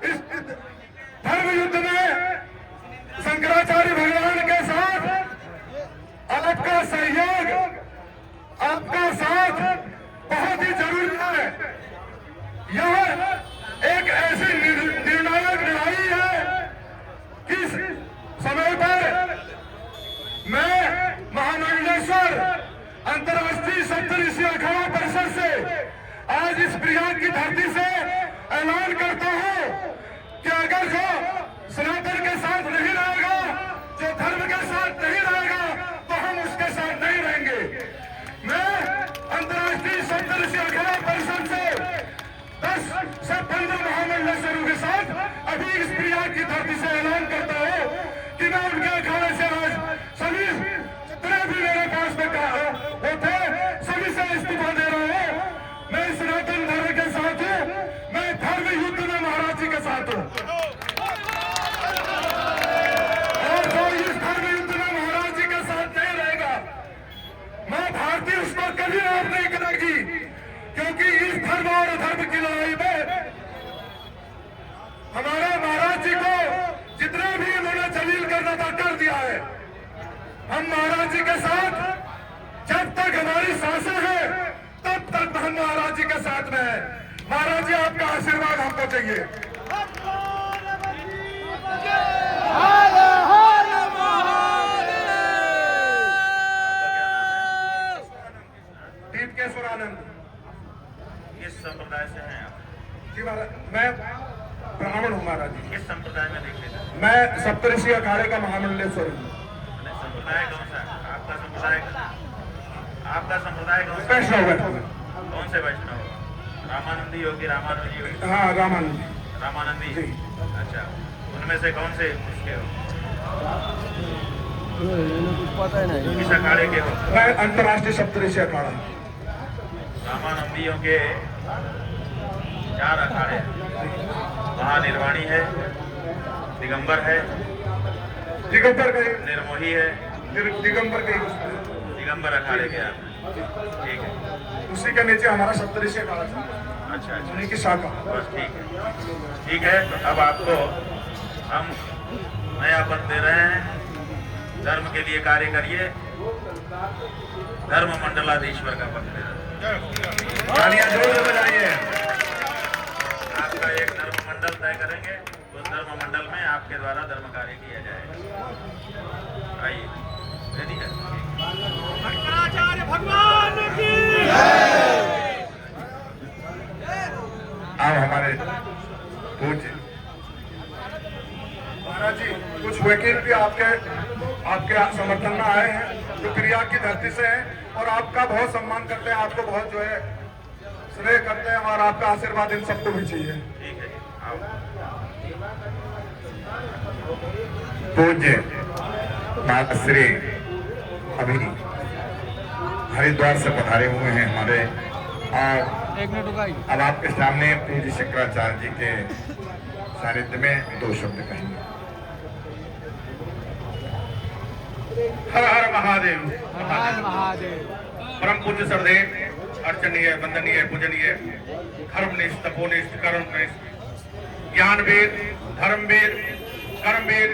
इस धर्म युद्ध में शंकराचार्य भगवान के साथ आपका सहयोग, आपका साथ बहुत ही जरूरी है। यह एक ऐसी निर्णायक लड़ाई है कि समय पर मैं महामंडलेश्वर अंतर्राष्ट्रीय सप्तऋषि अखाड़ा परिषद से आज इस प्रयाग की धरती से ऐलान करता हूं कि अगर जो सनातन के साथ नहीं रहेगा, जो धर्म के साथ नहीं रहेगा, तो हम उसके साथ नहीं रहेंगे। मैं अंतर्राष्ट्रीय सप्तऋषि अखाड़ा परिषद से 10 से 15 महामंडलेश्वरों के साथ अभी इस प्रयाग की धरती से ऐलान करता हूं कि मैं उनके अखाड़े से आज सभी जितने भी मेरे पास में होते सभी से इस्तीफा दे रहा हूं। मैं सनातन धर्म के साथ हूं, मैं धर्म युद्ध में महाराज जी के साथ हूं। और जो इस धर्म युद्ध में महाराज जी के साथ नहीं रहेगा, मां भारती उसको कभी माफ नहीं करेगी, क्योंकि इस धर्म और अधर्म की लड़ाई में हमारे महाराज जी को जितने भी इन्होंने जलील करना था कर दिया है। हम महाराज जी के साथ जब तक हमारी सांसें हैं तब तक हम महाराज जी के साथ में हैं। महाराज जी आपका आशीर्वाद हमको चाहिए। दीपकेश्वरानंद। किस संप्रदाय से हैं आप? जी महाराज, मैं ब्राह्मण हूँ महाराज जी। किस संप्रदाय में देखते हैं? मैं सप्तऋषि अखाड़े का महामंडलेश्वर हूँ। संप्रदाय कौन सा? आपका संप्रदाय कौन सा? वैष्णव। कौन से वैष्णव? रामानंदी योगी, रामानुजी योगी? हाँ, रामानंदी। रामानंदी जी। अच्छा, उनमें से कौन से उसके हो? कुछ पता है नहीं। किस अखाड़े के हो? मैं अंतर्राष्ट्रीय सप्तऋषि अखाड़ा। रामानंदियों के 4 अखाड़े हैं। महानिर्वाणी है, दिगंबर है, दिगंबर का निर्मोही है, दिगंबर के दिगंबर अखाड़े के आप। ठीक है, उसी के नीचे हमारा सप्तऋषि अखाड़ा था। अच्छा अच्छा, उन्हीं की शाखा। बस ठीक है। तो अब आपको हम नया पद दे रहे हैं। धर्म के लिए कार्य करिए। धर्म मंडलाधीश्वर का पद दे रहे हैं। तालियां जोर से बजाइए। आपका एक धर्म मंडल तय करेंगे, उस धर्म मंडल में आपके द्वारा धर्म कार्य किया जाएगा। आइए, रेडी है? शंकराचार्य भगवान की अब हमारे पूज्य महाराज जी, कुछ वकील भी आपके समर्थन में आए हैं, जो प्रयाग की धरती से हैं और आपका बहुत सम्मान करते हैं, आपको बहुत जो है स्नेह करते हैं और आपका आशीर्वाद इन सबको भी चाहिए। ठीक है, आओ। पूज्य माता श्री अभी हरिद्वार से पधारे हुए हैं हमारे, और अब आपके सामने पूज्य शंकराचार्य जी के सानिध्य में 2 शब्द कहेंगे। हर हर महादेव। परम पूज्य सरदेव, अर्चनीय, वंदनीय, पूजनीय, धर्मनिष्ठ, तपोनिष्ठ, कर्मनिष्ठ, ज्ञानवीर, धर्मवीर, कर्मवीर,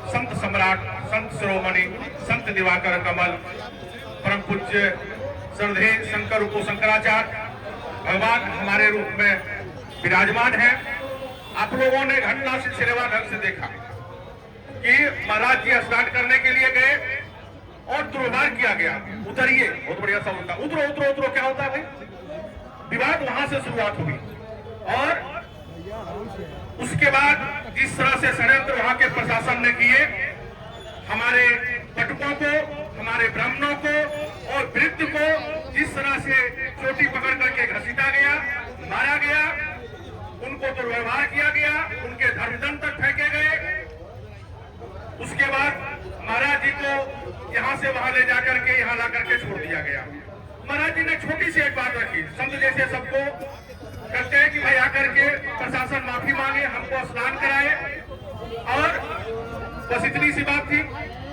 संत सम्राट, संत शिरोमणि, संत दिवाकर कमल, परम पूज्य श्रद्धेय शंकर रूप शंकराचार्य भगवान हमारे रूप में विराजमान है। आप लोगों ने घटना से सिनेमा ढंग से देखा कि महाराज जी स्नान करने के लिए गए और द्रोहार किया गया। उतरिए, बहुत बढ़िया सा होता, उतरो उतरो उतरो। क्या होता है भाई? विवाद वहां से शुरुआत हुई और उसके बाद जिस तरह से षड्यंत्र वहां के प्रशासन ने किए, हमारे पटकों को, हमारे ब्राह्मणों को और वृद्ध को जिस तरह से चोटी पकड़ करके घसीटा गया, मारा गया, उनको दुर्व्यवहार किया गया, उनके धर्मदंड तक फेंके गए। उसके बाद महाराज जी को यहाँ से वहां ले जाकर के यहाँ ला करके छोड़ दिया गया। महाराज जी ने छोटी सी एक बात रखी, संत जैसे सबको कहते हैं कि भाई आकर के प्रशासन माफी मांगे, हमको स्नान कराए, और बस इतनी सी बात थी।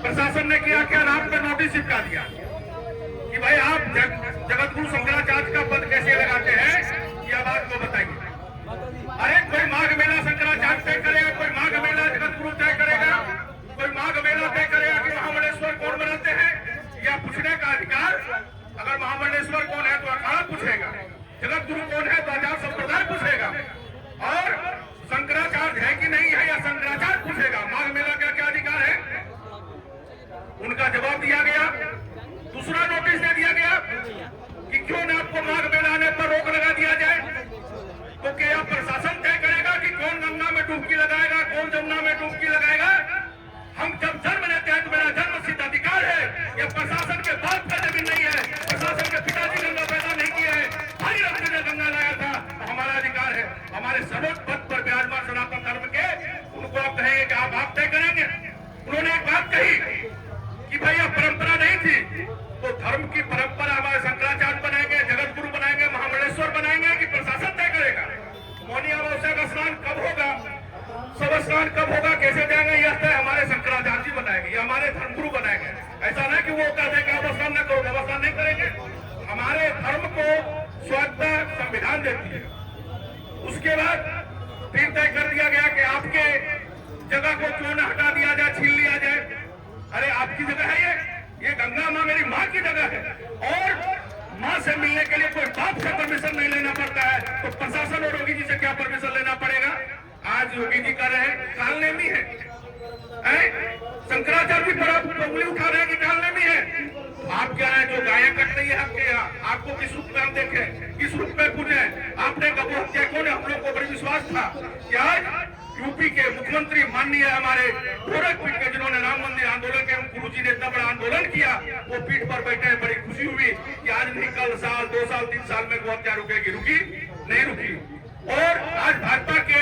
प्रशासन ने किया क्या? रात में नोटिस चिपका दिया कि भाई आप जगत गुरु शंकराचार्य का पद कैसे लगाते हैं, यह बात को बताइए। अरे कोई माघ मेला शंकराचार्य कही कि भाई यह परंपरा नहीं थी, तो धर्म की परंपरा हमारे शंकराचार्य बनाएंगे, जगत गुरु बनाएंगे, महामंडलेश्वर बनाएंगे कि प्रशासन तय करेगा? मौनी अमावस्या का स्नान कब होगा, सब स्नान कब होगा, कैसे जाएंगे, यह तय हमारे शंकराचार्य जी बनाएंगे, ये हमारे धर्मगुरु बनाएंगे। ऐसा नहीं कि वो कह देगा आप स्नान न करोगे, आप स्नान नहीं करेंगे। हमारे धर्म को स्वायत्ता संविधान देती है। उसके बाद फिर तय कर दिया गया कि आपके जगह को क्यों न हटा दिया जाए, छीन लिया जाए। अरे आपकी जगह है ये गंगा माँ मेरी माँ की जगह है, और माँ से मिलने के लिए कोई बाप से परमिशन नहीं लेना पड़ता है, तो प्रशासन और योगी जी से क्या परमिशन लेना पड़ेगा? आज योगी जी कह रहे हैं कालनेमी है, शंकराचार्य भी बड़ा उंगली उठा रहे हैं कि कालनेमी है। आप क्या है जो गायें कट रही है आपके यहाँ, आपको किस रूप में हम देखे, किस रूप में पूजे? आपने गौ हत्या क्यों? हम लोग को बड़ी विश्वास था कि आज यूपी के मुख्यमंत्री माननीय हमारे गोरखपीठ के, जिन्होंने राम मंदिर आंदोलन के गुरु जी ने इतना बड़ा आंदोलन किया, वो पीठ पर बैठे हैं। बड़ी खुशी हुई कि आज नहीं कल, साल 2 साल 3 साल में गौ हत्या रुकेगी, रुकी नहीं रुकी। और आज भाजपा के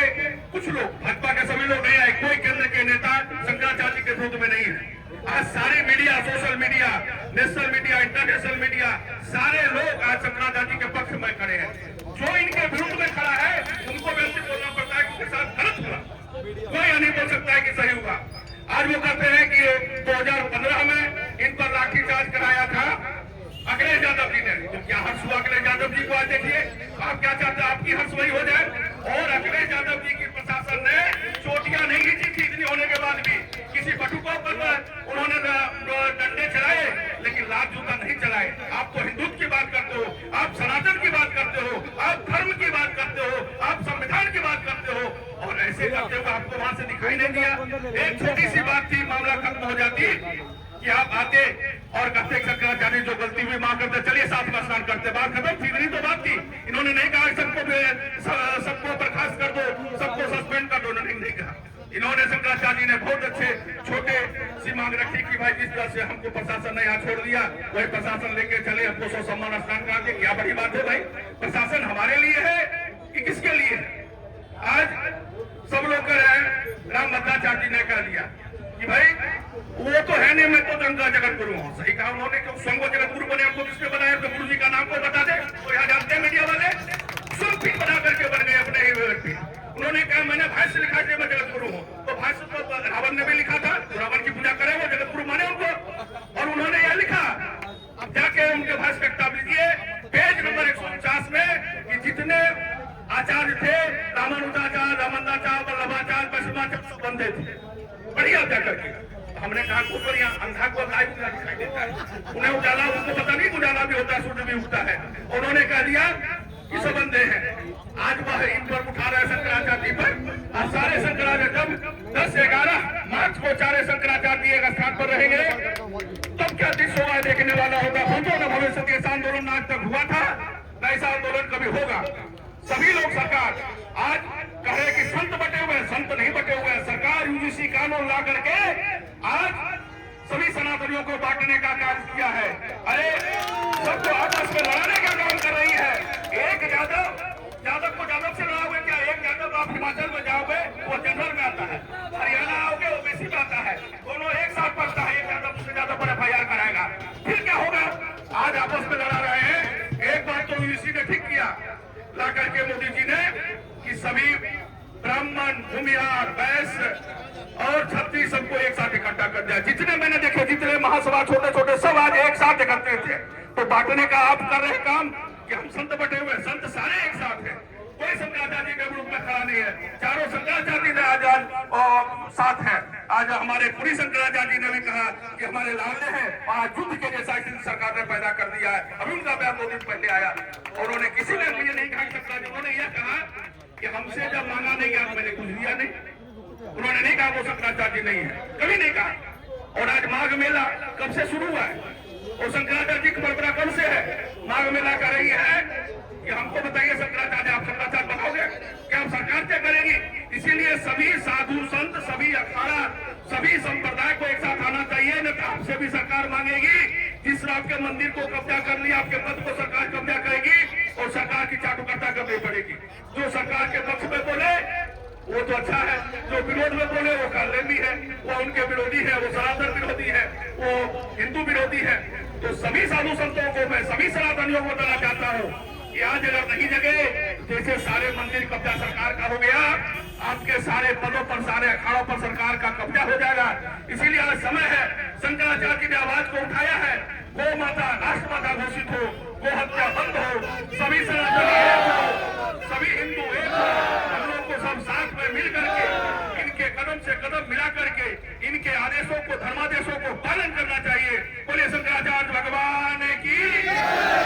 कुछ लोग, भाजपा के सभी लोग नहीं आए, कोई केंद्र के नेता शंकराचार्य के विरुद्ध में नहीं है। आज सारे media, social media, national media, international media, सारे लोग आज शंकराचार्य के पक्ष में खड़े हैं। जो इनके विरुद्ध में खड़ा है उनको वैसे बोलना पड़ता है कि उनके साथ गलत हुआ, कोई नहीं बोल सकता है कि सही हुआ। आज वो कहते हैं कि 2015 में इन पर लाठीचार्ज कराया था अखिलेश यादव जी ने, तो क्या हर्ष हुआ अखिलेश यादव जी को? आज देखिए आप क्या चाहते हैं, आपकी हर्ष वही हो जाए। और अखिलेश यादव जी की प्रशासन ने चोटियां नहीं खींची थी, इतनी होने के बाद भी किसी बटुकों पर उन्होंने डंडे चलाए, लेकिन लात जूता नहीं चलाए। आप तो हिंदुत्व की बात करते हो, आप सनातन की बात करते हो, आप धर्म की बात करते हो, आप संविधान की बात करते हो, और ऐसे करते हुए आपको वहां से दिखाई नहीं दिया। एक छोटी सी बात थी, मामला खत्म हो जाती कि आप आते और कहते शंकराचार्य जो गलती हुई मां करते, चलिए साथ में स्नान करते, बात खत्म थी। नहीं तो बात थी, इन्होंने नहीं कहा सबको बर्खास्त कर दो, सबको सस्पेंड कर दो, नहीं कहा। इन्होंने शंकराचार्य जी ने बहुत अच्छे छोटे सी मांग रखी कि भाई जिस तरह से हमको प्रशासन ने यहाँ छोड़ दिया, वही प्रशासन लेके चले, हमको सो सम्मान स्नान करा दिया। क्या बड़ी बात है भाई? प्रशासन हमारे लिए है कि किसके लिए है? आज सब लोग कह रहे हैं, राम भद्राचार्य जी ने कह दिया कि भाई वो तो है नहीं, मैं तो गंगा जगत गुरु हूँ। सही कहा उन्होंने, क्यों स्वयं को जगत गुरु बने, हमको किसने बनाया? तो गुरु जी का नाम को बता दे, तो यहाँ जानते हैं मीडिया वाले, स्वयं पीठ बना करके बन गए अपने ही। उन्होंने कहा मैंने भाष्य लिखा है मैं जगत गुरु हूँ, तो भाष्य तो रावण ने भी लिखा था, तो रावण की पूजा करे, वो जगत गुरु माने उनको। और उन्होंने यह लिखा, अब जाके उनके भाष्य का किताब लीजिए, पेज नंबर 149 में, कि जितने आचार्य थे, रामानुजाचार्य, रामानंदाचार्य, वल्लभाचार्य, पश्चिमाचार्य, बंदे थे। बढ़िया जाकर के हमने कहा को बढ़िया, अंधा को लाइव दिखाई देता है, उन्हें उजाला, उनको पता नहीं उजाला भी होता है, सूर्य भी उगता है। उन्होंने कह दिया कि सब अंधे हैं। आज वह इन पर उठा रहे शंकराचार्य पर, और सारे शंकराचार्य जब 10-11 मार्च को सारे शंकराचार्य एक स्थान पर रहेंगे, तब क्या दृश्य होगा देखने वाला होगा। होतो न भविष्य के आंदोलन आज तक हुआ था, न ऐसा आंदोलन कभी होगा। सभी लोग सरकार आज कह रहे कि संत बटे हुए हैं, संत नहीं बटे हुए हैं। सरकार यूजीसी कानून ला करके आज सभी सनातनियों को बांटने का कार्य किया है। अरे सबको आपस में लड़ाने का काम कर रही है। एक यादव को यादव से लड़ाओगे क्या? एक यादव आप हिमाचल में जाओगे वो जनरल में आता है, हरियाणा आओगे वो ओबीसी में आता है, दोनों एक साथ पढ़ता है। एक यादव दूसरे यादव पर FIR कराएगा, फिर क्या होगा? आज आपस में लड़ा रहे हैं। एक बात तो यूजीसी ने ठीक किया ला करके मोदी जी ने, कि सभी ब्राह्मण, भूमिहार, वैश्य और छत्री सबको एक साथ इकट्ठा कर दिया। जितने मैंने देखे, जितने महासभा छोटे छोटे सब आज एक साथ इकट्ठे थे। तो बांटने का आप कर रहे काम कि हम संत बटे हुए, संत सारे एक साथ हैं, कोई शंकराचार्य के ग्रुप में खड़ा नहीं है। चारों शंकराचार्य ने आज साथ है। आज हमारे पुरी शंकराचार्य जी ने भी कहा कि हमारे लाडले हैं, आज युद्ध के जैसा स्थिति सरकार ने पैदा कर दिया है। अभी उनका बयान 2 दिन पहले आया, और उन्होंने किसी ने मुझे नहीं कहा शंकराचार्य, उन्होंने यह कहा कि हमसे जब मांगा नहीं गया मैंने कुछ दिया नहीं। उन्होंने नहीं कहा वो शंकराचार्य नहीं है, कभी नहीं कहा। और आज माघ मेला कब से शुरू हुआ है और शंकराचार्य जी की परंपरा कब से है? माघ मेला कर रही है कि हमको बताइए शंकराचार्य, आप शंकराचार्य बनाओगे क्या? आप सरकार क्या करेगी? इसीलिए सभी साधु संत, सभी अखाड़ा, सभी संप्रदाय को एक साथ आना चाहिए। न तो आपसे भी सरकार मांगेगी, जिस आपके मंदिर को कब्जा कर लिया, आपके पद को सरकार कब्जा करेगी और सरकार की चाटुकर्ता करनी पड़ेगी। जो सरकार के पक्ष में बोले वो तो अच्छा है, जो विरोध में बोले वो कालेमी है, वो उनके विरोधी है, वो सनातन विरोधी है, वो हिंदू विरोधी है। तो सभी साधु संतों को मैं, सभी सनातनियों को बताना चाहता हूँ कि आज अगर नहीं जगे, जैसे सारे मंदिर कब्जा सरकार का हो गया, आपके सारे पदों पर, सारे अखाड़ों पर सरकार का कब्जा हो जाएगा। इसीलिए आज समय है, शंकराचार्य जी ने आवाज को उठाया है, गौ माता राष्ट्रमाता घोषित हो, गो हत्या बंद हो, सभी सनातनी एक हो, सभी हिंदू एक हो, हम लोग को सब साथ में मिल करके इनके कदम से कदम मिला करके इनके आदेशों को, धर्मादेशों को पालन करना चाहिए। बोलिए शंकराचार्य भगवान की।